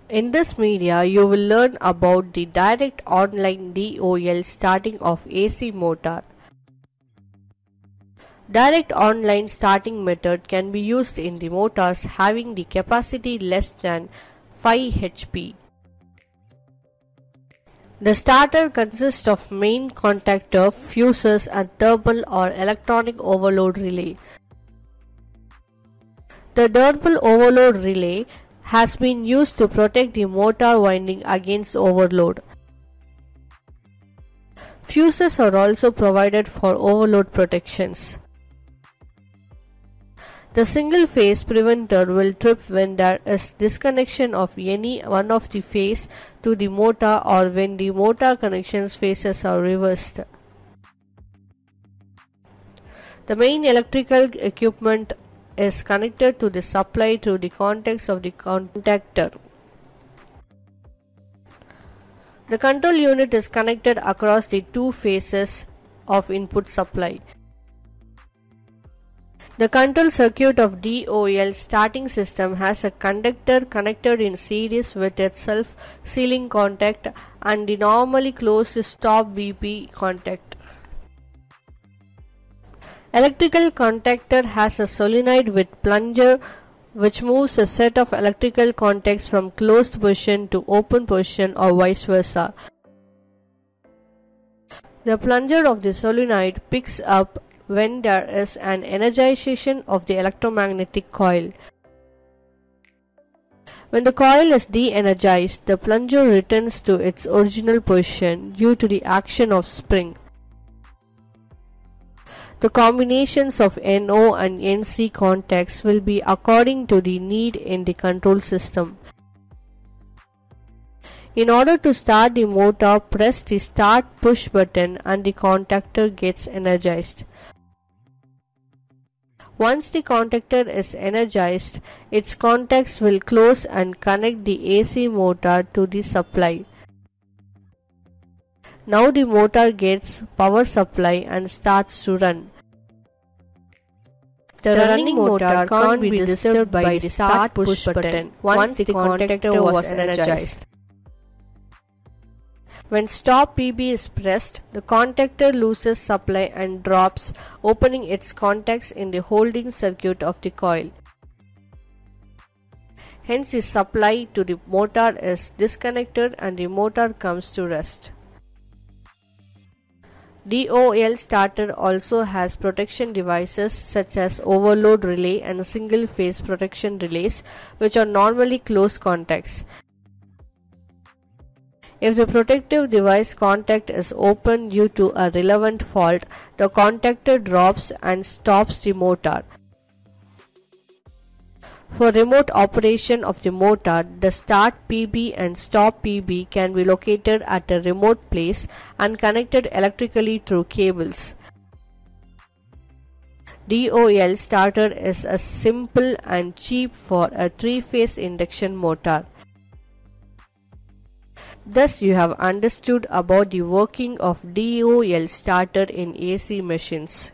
In this media, you will learn about the direct online DOL starting of AC motor. Direct online starting method can be used in the motors having the capacity less than 5 HP. The starter consists of main contactor, fuses and thermal or electronic overload relay. The thermal overload relay has been used to protect the motor winding against overload. Fuses are also provided for overload protections. The single phase preventer will trip when there is disconnection of any one of the phase to the motor or when the motor connections phases are reversed. The main electrical equipment is connected to the supply through the contacts of the contactor. The control unit is connected across the two phases of input supply. The control circuit of DOL starting system has a conductor connected in series with its self-sealing contact and the normally closed stop BP contact. Electrical contactor has a solenoid with plunger which moves a set of electrical contacts from closed position to open position or vice versa. The plunger of the solenoid picks up when there is an energization of the electromagnetic coil. When the coil is de-energized, the plunger returns to its original position due to the action of spring. The combinations of NO and NC contacts will be according to the need in the control system. In order to start the motor, press the start push button and the contactor gets energized. Once the contactor is energized, its contacts will close and connect the AC motor to the supply. Now the motor gets power supply and starts to run. The running motor can't be disturbed by the start push button once the contactor was energized. When stop PB is pressed, the contactor loses supply and drops, opening its contacts in the holding circuit of the coil. Hence the supply to the motor is disconnected and the motor comes to rest. DOL starter also has protection devices such as overload relay and single phase protection relays, which are normally closed contacts. If the protective device contact is open due to a relevant fault, the contactor drops and stops the motor. For remote operation of the motor, the start PB and stop PB can be located at a remote place and connected electrically through cables. DOL starter is a simple and cheap for a 3-phase induction motor. Thus you have understood about the working of DOL starter in AC machines.